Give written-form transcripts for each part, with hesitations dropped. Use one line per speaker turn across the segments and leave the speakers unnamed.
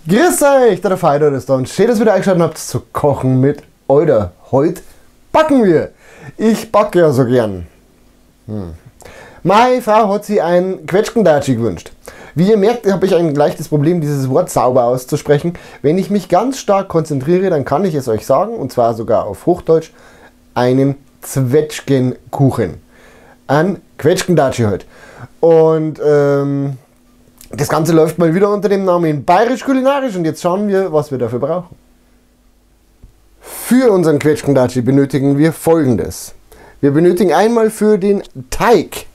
Grüß euch, der Feider ist da und schön, dass ihr wieder eingeschaltet habt zu Kochen mit Euder. Heute backen wir. Ich backe ja so gern. Meine Frau hat sich ein Quetschgendatschi gewünscht. Wie ihr merkt, habe ich ein leichtes Problem, dieses Wort sauber auszusprechen. Wenn ich mich ganz stark konzentriere, dann kann ich es euch sagen, und zwar sogar auf Hochdeutsch, einen Zwetschgenkuchen. Ein Quetschgendatschi heute. Und das Ganze läuft mal wieder unter dem Namen Bayerisch Kulinarisch und jetzt schauen wir, was wir dafür brauchen. Für unseren Quetschgendatschi benötigen wir Folgendes. Wir benötigen einmal für den Teig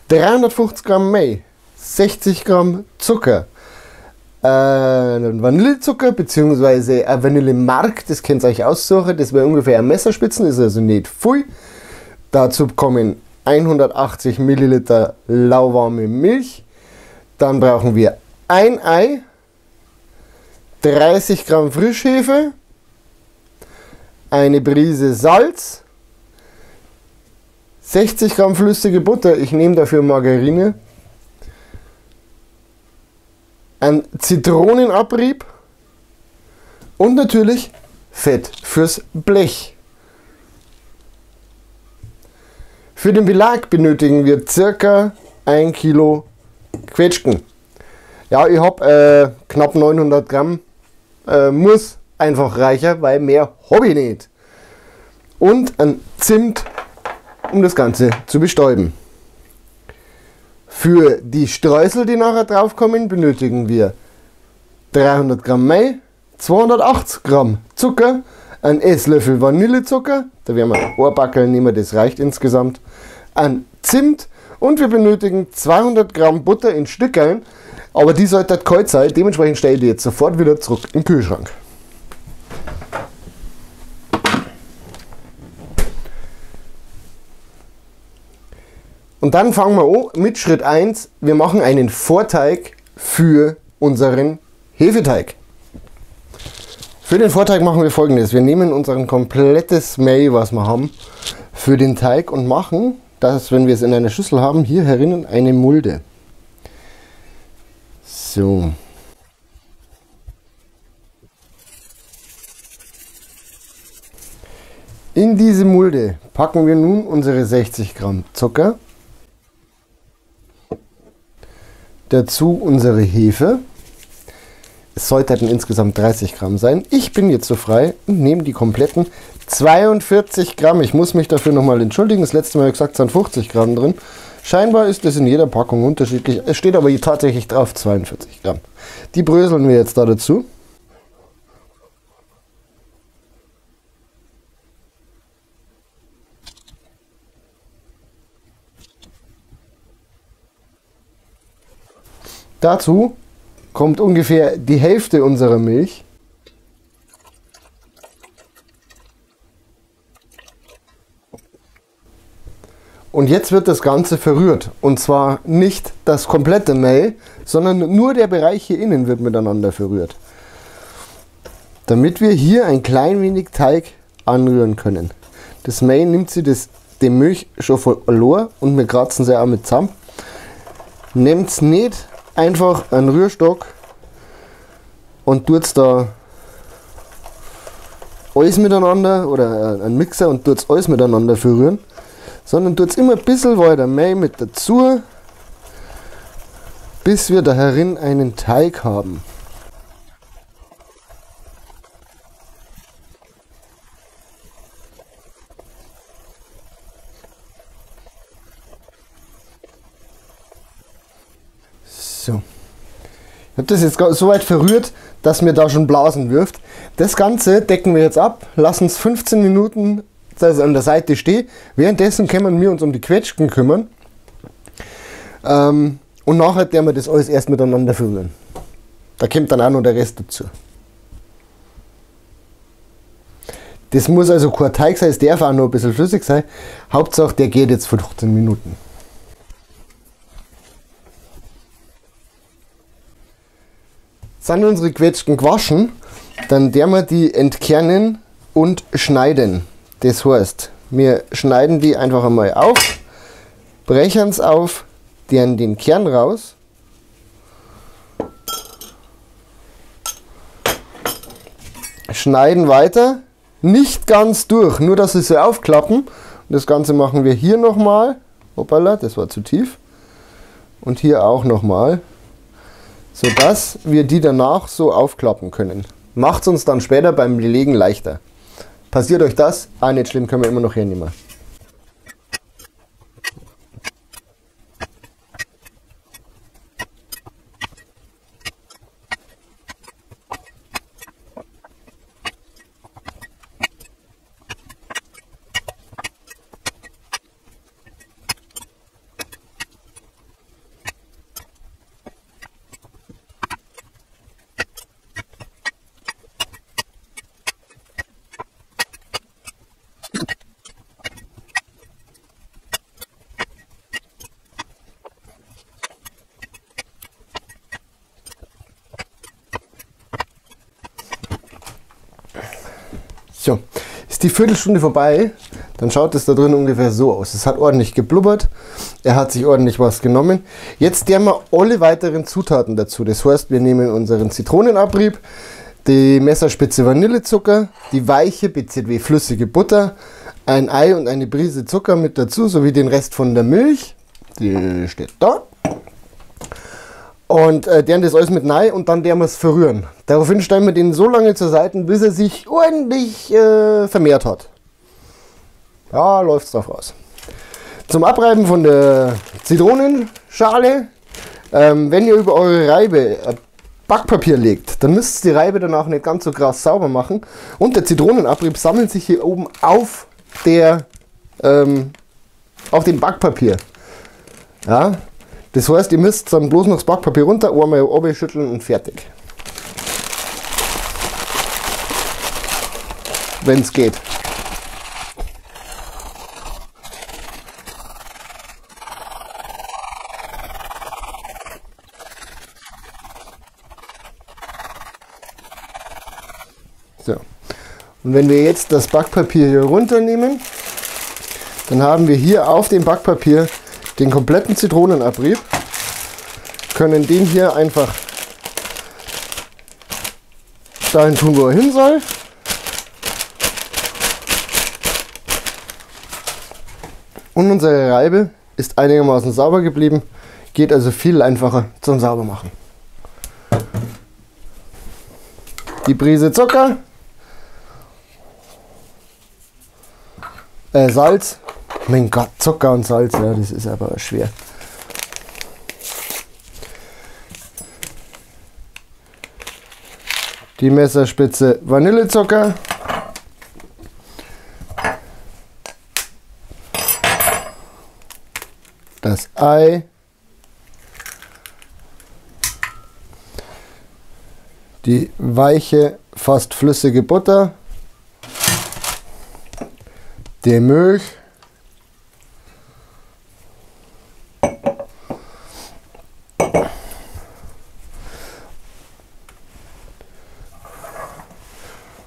350 Gramm Mehl, 60 Gramm Zucker, Vanillezucker bzw. Vanillemark, das könnt ihr euch aussuchen, das wäre ungefähr ein Messerspitzen, ist also nicht viel. Dazu kommen 180 Milliliter lauwarme Milch. Dann brauchen wir ein Ei, 30 Gramm Frischhefe, eine Prise Salz, 60 Gramm flüssige Butter, ich nehme dafür Margarine, ein Zitronenabrieb und natürlich Fett fürs Blech. Für den Belag benötigen wir ca. 1 Kilo Quetschgen. Ja, ich habe knapp 900 Gramm, muss einfach reicher, weil mehr habe ich nicht. Und ein Zimt, um das Ganze zu bestäuben. Für die Streusel, die nachher drauf kommen, benötigen wir 300 Gramm Mehl, 280 Gramm Zucker, ein Esslöffel Vanillezucker, da werden wir ein Backel nehmen, das reicht insgesamt, ein Zimt und wir benötigen 200 Gramm Butter in Stückeln, aber die sollte kalt sein, dementsprechend stelle ich die jetzt sofort wieder zurück in den Kühlschrank. Und dann fangen wir an mit Schritt 1. Wir machen einen Vorteig für unseren Hefeteig. Für den Vorteig machen wir Folgendes. Wir nehmen unser komplettes Mehl, was wir haben, für den Teig und machen das, wenn wir es in einer Schüssel haben, hier herinnen eine Mulde. So. In diese Mulde packen wir nun unsere 60 Gramm Zucker. Dazu unsere Hefe. Es sollten insgesamt 30 Gramm sein. Ich bin jetzt so frei und nehme die kompletten 42 Gramm. Ich muss mich dafür nochmal entschuldigen. Das letzte Mal habe ich gesagt, es sind 50 Gramm drin. Scheinbar ist das in jeder Packung unterschiedlich. Es steht aber hier tatsächlich drauf 42 Gramm. Die bröseln wir jetzt da dazu. Dazu kommt ungefähr die Hälfte unserer Milch. Und jetzt wird das Ganze verrührt. Und zwar nicht das komplette Mehl, sondern nur der Bereich hier innen wird miteinander verrührt. Damit wir hier ein klein wenig Teig anrühren können. Das Mehl nimmt sie die Milch schon verloren und wir kratzen sie auch mit zusammen. Nehmt es nicht einfach einen Rührstock und tut da alles miteinander oder einen Mixer und tut alles miteinander verrühren, sondern tut immer ein bisschen weiter Mehl mit dazu, bis wir da herin einen Teig haben. So. Ich habe das jetzt so weit verrührt, dass mir da schon Blasen wirft. Das Ganze decken wir jetzt ab, lassen es 15 Minuten an der Seite stehen. Währenddessen können wir uns um die Quetschgen kümmern. Und nachher werden wir das alles erst miteinander verrühren. Da kommt dann auch noch der Rest dazu. Das muss also kein Teig sein, es darf auch noch ein bisschen flüssig sein. Hauptsache der geht jetzt 15 Minuten. Sind unsere Quetschgen gewaschen, dann werden wir die entkernen und schneiden. Das heißt, wir schneiden die einfach einmal auf, brechen es auf, den Kern raus schneiden weiter, nicht ganz durch, nur dass sie so aufklappen. Und das Ganze machen wir hier nochmal. Hoppala, das war zu tief. Und hier auch nochmal, sodass wir die danach so aufklappen können. Macht es uns dann später beim Belegen leichter. Passiert euch das? Ah, nicht schlimm, können wir immer noch hernehmen. So, ist die Viertelstunde vorbei, dann schaut es da drin ungefähr so aus. Es hat ordentlich geblubbert, er hat sich ordentlich was genommen. Jetzt der wir alle weiteren Zutaten dazu. Das heißt, wir nehmen unseren Zitronenabrieb, die Messerspitze Vanillezucker, die weiche bzw. flüssige Butter, ein Ei und eine Prise Zucker mit dazu, sowie den Rest von der Milch. Die steht da. Und deren das alles mit rein und dann der wir es verrühren. Daraufhin stellen wir den so lange zur Seite, bis er sich ordentlich vermehrt hat. Da läuft es drauf raus. Zum Abreiben von der Zitronenschale, wenn ihr über eure Reibe Backpapier legt, dann müsst ihr die Reibe danach nicht ganz so krass sauber machen. Und der Zitronenabrieb sammelt sich hier oben auf dem Backpapier. Ja. Das heißt, ihr müsst dann bloß noch das Backpapier runter, einmal oben schütteln und fertig. Wenn es geht. So. Und wenn wir jetzt das Backpapier hier runternehmen, dann haben wir hier auf dem Backpapier den kompletten Zitronenabrieb, können den hier einfach dahin tun, wo er hin soll. Und unsere Reibe ist einigermaßen sauber geblieben, geht also viel einfacher zum Saubermachen. Die Prise Zucker, Salz. Mein Gott, Zucker und Salz, ja, das ist aber schwer. Die Messerspitze Vanillezucker. Das Ei. Die weiche, fast flüssige Butter. Die Milch.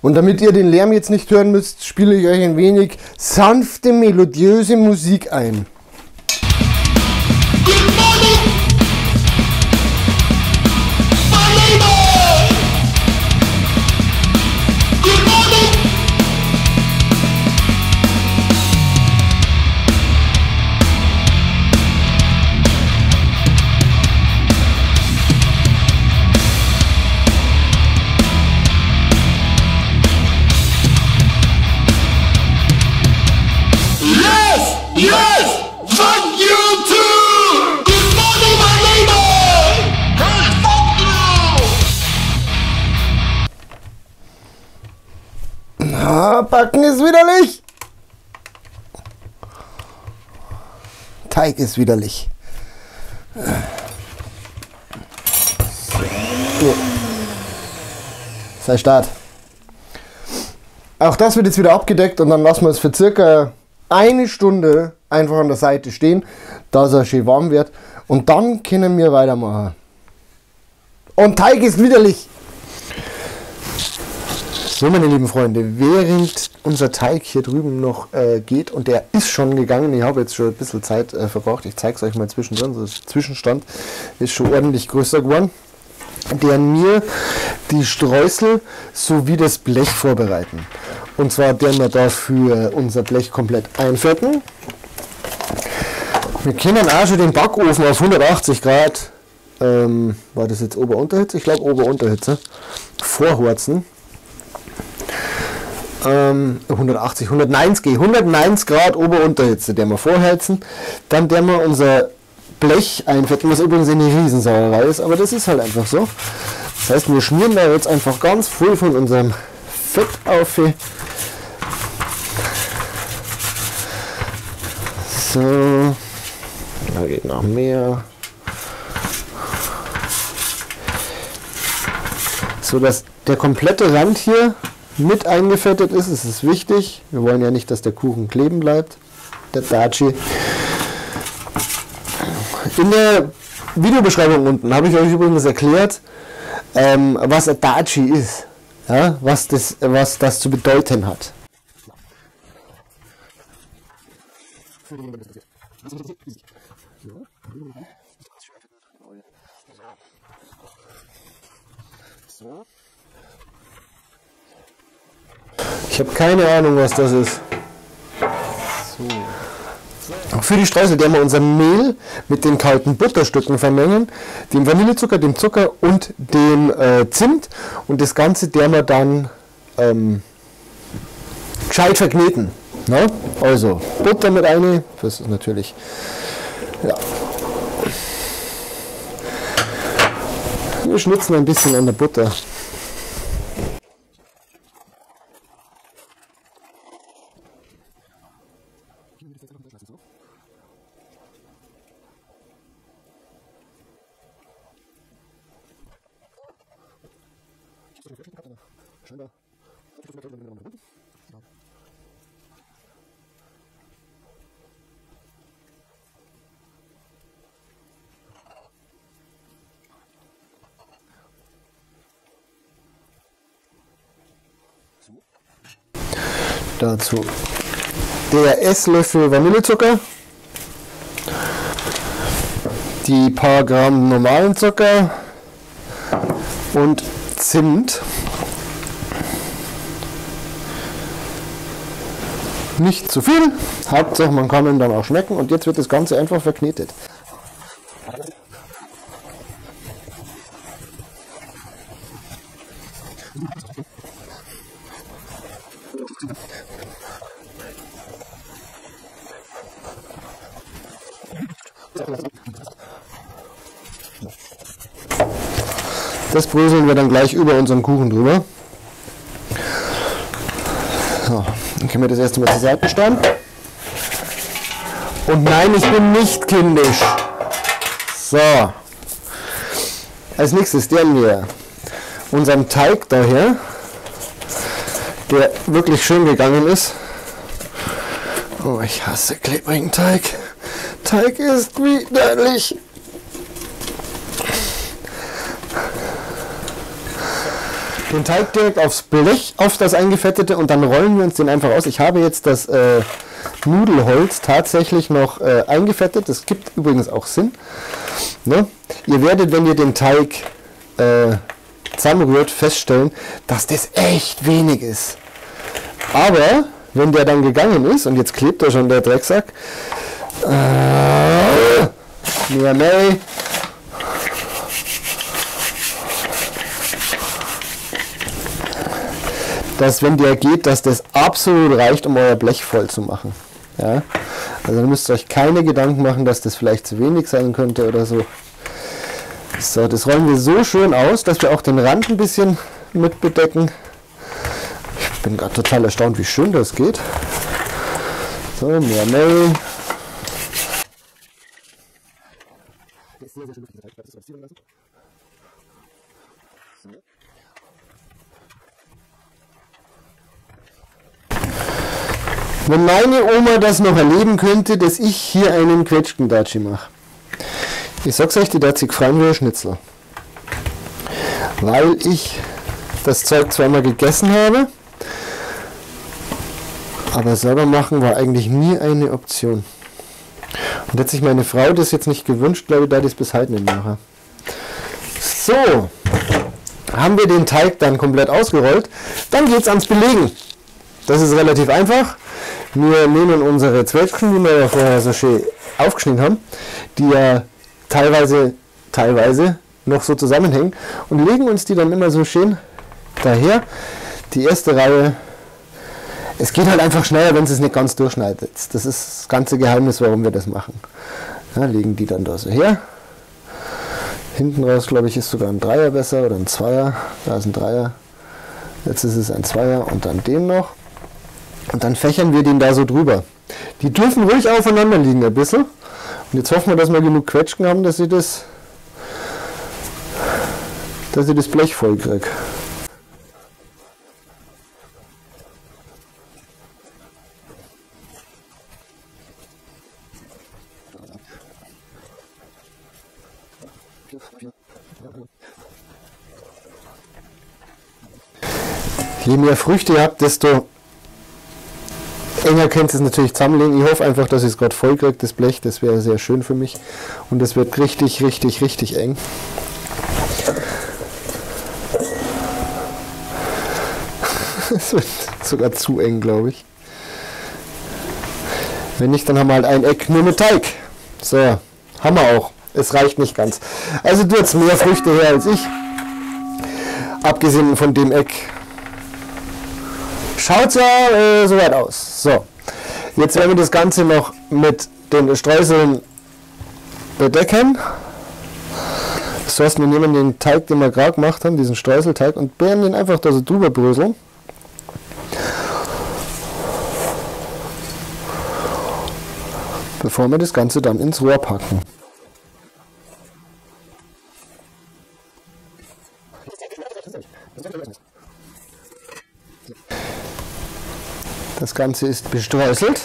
Und damit ihr den Lärm jetzt nicht hören müsst, spiele ich euch ein wenig sanfte, melodiöse Musik ein. Backen ist widerlich. Teig ist widerlich. So. Sei Start. Auch das wird jetzt wieder abgedeckt und dann lassen wir es für circa eine Stunde einfach an der Seite stehen, dass er schön warm wird. Und dann können wir weitermachen. Und Teig ist widerlich. So, meine lieben Freunde, während unser Teig hier drüben noch geht, und der ist schon gegangen, ich habe jetzt schon ein bisschen Zeit verbraucht, ich zeige es euch mal zwischendrin, so der Zwischenstand ist schon ordentlich größer geworden. der mir die Streusel sowie das Blech vorbereiten. Und zwar werden wir dafür unser Blech komplett einfetten. Wir können auch schon den Backofen auf 180 Grad, war das jetzt Ober-Unterhitze? Ich glaube Ober-Unterhitze, vorheizen. 190 Grad Ober-Unterhitze, der wir vorheizen. Dann der wir unser Blech einfetten, was übrigens eine Riesensauerei ist, aber das ist halt einfach so. Das heißt, wir schmieren da jetzt einfach ganz voll von unserem Fett auf. So, da geht noch mehr. So dass der komplette Rand hier mit eingefettet ist, es ist wichtig. Wir wollen ja nicht, dass der Kuchen kleben bleibt, der Daci. In der Videobeschreibung unten habe ich euch übrigens erklärt, was ein Daci ist, ja, was das zu bedeuten hat. Ich habe keine Ahnung, was das ist. So. Für die Streusel werden wir unser Mehl mit den kalten Butterstücken vermengen, dem Vanillezucker, dem Zucker und dem Zimt, und das Ganze werden wir dann gescheit verkneten. Ne? Also Butter mit rein, das ist natürlich, ja. Wir schnitzen ein bisschen an der Butter. Dazu der Esslöffel Vanillezucker, die paar Gramm normalen Zucker und Zimt. Nicht zu viel, Hauptsache man kann ihn dann auch schmecken, und jetzt wird das Ganze einfach verknetet. Das bröseln wir dann gleich über unseren Kuchen drüber. So, dann können wir das erste Mal zur Seite stellen. Und nein, ich bin nicht kindisch. So. Als nächstes stellen wir unseren Teig daher, der wirklich schön gegangen ist. Oh, ich hasse klebrigen Teig. Teig ist widerlich. Den Teig direkt aufs Blech, auf das eingefettete, und dann rollen wir uns den einfach aus. Ich habe jetzt das Nudelholz tatsächlich noch eingefettet. Das gibt übrigens auch Sinn. Ne? Ihr werdet, wenn ihr den Teig zusammenrührt, feststellen, dass das echt wenig ist. Aber wenn der dann gegangen ist, und jetzt klebt da schon der Drecksack, mehr. Dass, wenn der geht, dass das absolut reicht, um euer Blech voll zu machen. Ja? Also dann müsst ihr euch keine Gedanken machen, dass das vielleicht zu wenig sein könnte oder so. So, das rollen wir so schön aus, dass wir auch den Rand ein bisschen mit bedecken. Ich bin gerade total erstaunt, wie schön das geht. So, mehr Mehl. Wenn meine Oma das noch erleben könnte, dass ich hier einen Quetschgen-Daci mache. Ich sag's euch, die darf sich freuen wie ein Schnitzel. Weil ich das Zeug zweimal gegessen habe, aber selber machen war eigentlich nie eine Option. Und hätte sich meine Frau das jetzt nicht gewünscht, glaube ich, da ich es bis heute nicht mache. So, haben wir den Teig dann komplett ausgerollt. Dann geht es ans Belegen. Das ist relativ einfach. Wir nehmen unsere Zwetschgen, die wir ja vorher so schön aufgeschnitten haben, die ja teilweise noch so zusammenhängen, und legen uns die dann immer so schön daher. Die erste Reihe, es geht halt einfach schneller, wenn es nicht ganz durchschneidet. Das ist das ganze Geheimnis, warum wir das machen. Ja, legen die dann da so her. Hinten raus, glaube ich, ist sogar ein Dreier besser oder ein Zweier. Da ist ein Dreier. Jetzt ist es ein Zweier und dann den noch. Und dann fächern wir den da so drüber. Die dürfen ruhig aufeinander liegen ein bisschen. Und jetzt hoffen wir, dass wir genug Quetschgen haben, dass ich das Blech voll kriege. Je mehr Früchte ihr habt, desto enger könnt ihr es natürlich zusammenlegen. Ich hoffe einfach, dass ich es gerade voll kriege, das Blech. Das wäre sehr schön für mich. Und das wird richtig, richtig, richtig eng. Es wird sogar zu eng, glaube ich. Wenn nicht, dann haben wir halt ein Eck nur mit Teig. So, haben wir auch. Es reicht nicht ganz. Also du hast mehr Früchte her als ich. Abgesehen von dem Eck. Schaut ja soweit aus. So, jetzt werden wir das Ganze noch mit den Streuseln bedecken. Das heißt, wir nehmen den Teig, den wir gerade gemacht haben, diesen Streuselteig, und werden den einfach da so drüber bröseln. Bevor wir das Ganze dann ins Rohr packen. Das Ganze ist bestreuselt.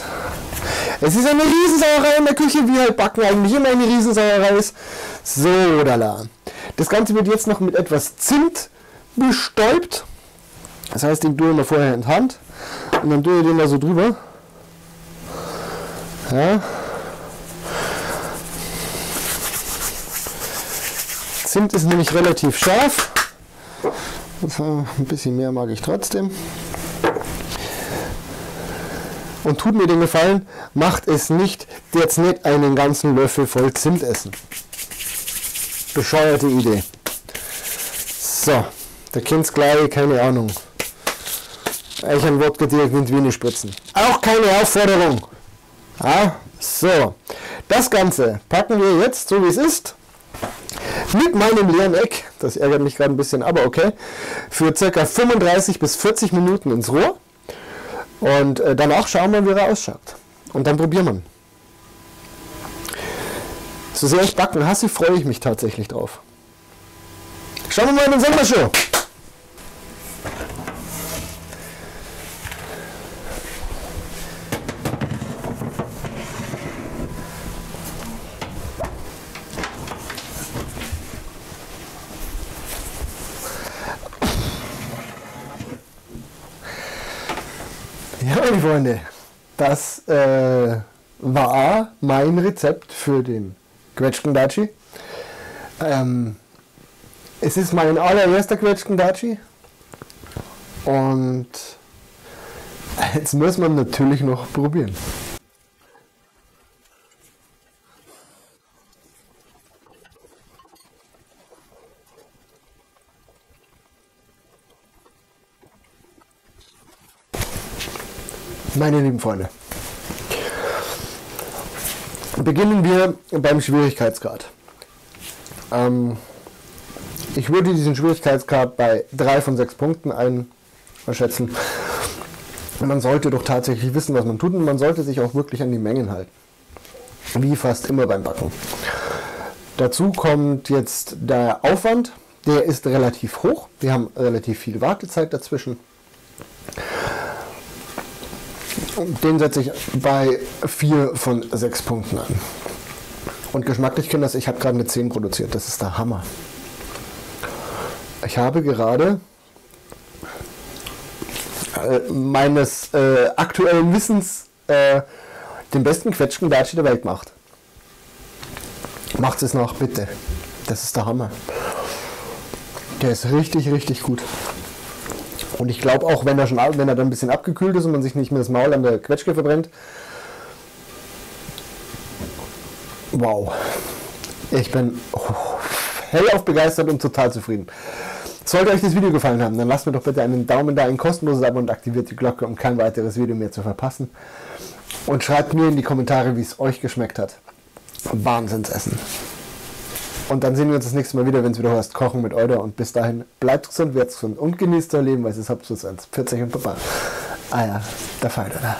Es ist eine Riesensauerei in der Küche, wie halt Backen eigentlich immer eine Riesensauerei ist. So, da. Das Ganze wird jetzt noch mit etwas Zimt bestäubt. Das heißt, den tue ich mal vorher in die Hand und dann tue ich den da so drüber. Ja. Zimt ist nämlich relativ scharf. Ein bisschen mehr mag ich trotzdem. Und tut mir den Gefallen, macht es nicht, jetzt nicht einen ganzen Löffel voll Zimt essen. Bescheuerte Idee. So, da kennt's gleich, keine Ahnung. Euch ein Wodka direkt in die Vene spritzen. Auch keine Aufforderung. Ja, so, das Ganze packen wir jetzt, so wie es ist, mit meinem leeren Eck, das ärgert mich gerade ein bisschen, aber okay, für ca. 35 bis 40 Minuten ins Rohr. Und danach schauen wir, wie er ausschaut. Und dann probieren wir ihn. So sehr ich Backen hasse, freue ich mich tatsächlich drauf. Schauen wir mal in den Sondershow. Ja, meine Freunde, das war mein Rezept für den Quetschgendatschi. Es ist mein allererster Quetschgendatschi und jetzt muss man natürlich noch probieren. Meine lieben Freunde, beginnen wir beim Schwierigkeitsgrad. Ich würde diesen Schwierigkeitsgrad bei 3 von 6 Punkten einschätzen. Man sollte doch tatsächlich wissen, was man tut, und man sollte sich auch wirklich an die Mengen halten. Wie fast immer beim Backen. Dazu kommt jetzt der Aufwand, der ist relativ hoch. Wir haben relativ viel Wartezeit dazwischen. Den setze ich bei 4 von 6 Punkten an. Und geschmacklich können das, ich habe gerade eine 10 produziert, das ist der Hammer. Ich habe gerade meines aktuellen Wissens den besten Quetschgendatschi der Welt gemacht. Macht es noch, bitte. Das ist der Hammer. Der ist richtig, richtig gut. Und ich glaube auch, wenn er dann ein bisschen abgekühlt ist und man sich nicht mehr das Maul an der Quetschke verbrennt. Wow. Ich bin hellauf begeistert und total zufrieden. Sollte euch das Video gefallen haben, dann lasst mir doch bitte einen Daumen da, ein kostenloses Abo und aktiviert die Glocke, um kein weiteres Video mehr zu verpassen. Und schreibt mir in die Kommentare, wie es euch geschmeckt hat. Wahnsinnsessen. Und dann sehen wir uns das nächste Mal wieder, wenn es wieder heißt Kochen mit Euder. Und bis dahin, bleibt gesund, werdet gesund und genießt euer Leben, weil es ist Hauptsache 1. 40 und Papa. Ah ja, der Fall, oder?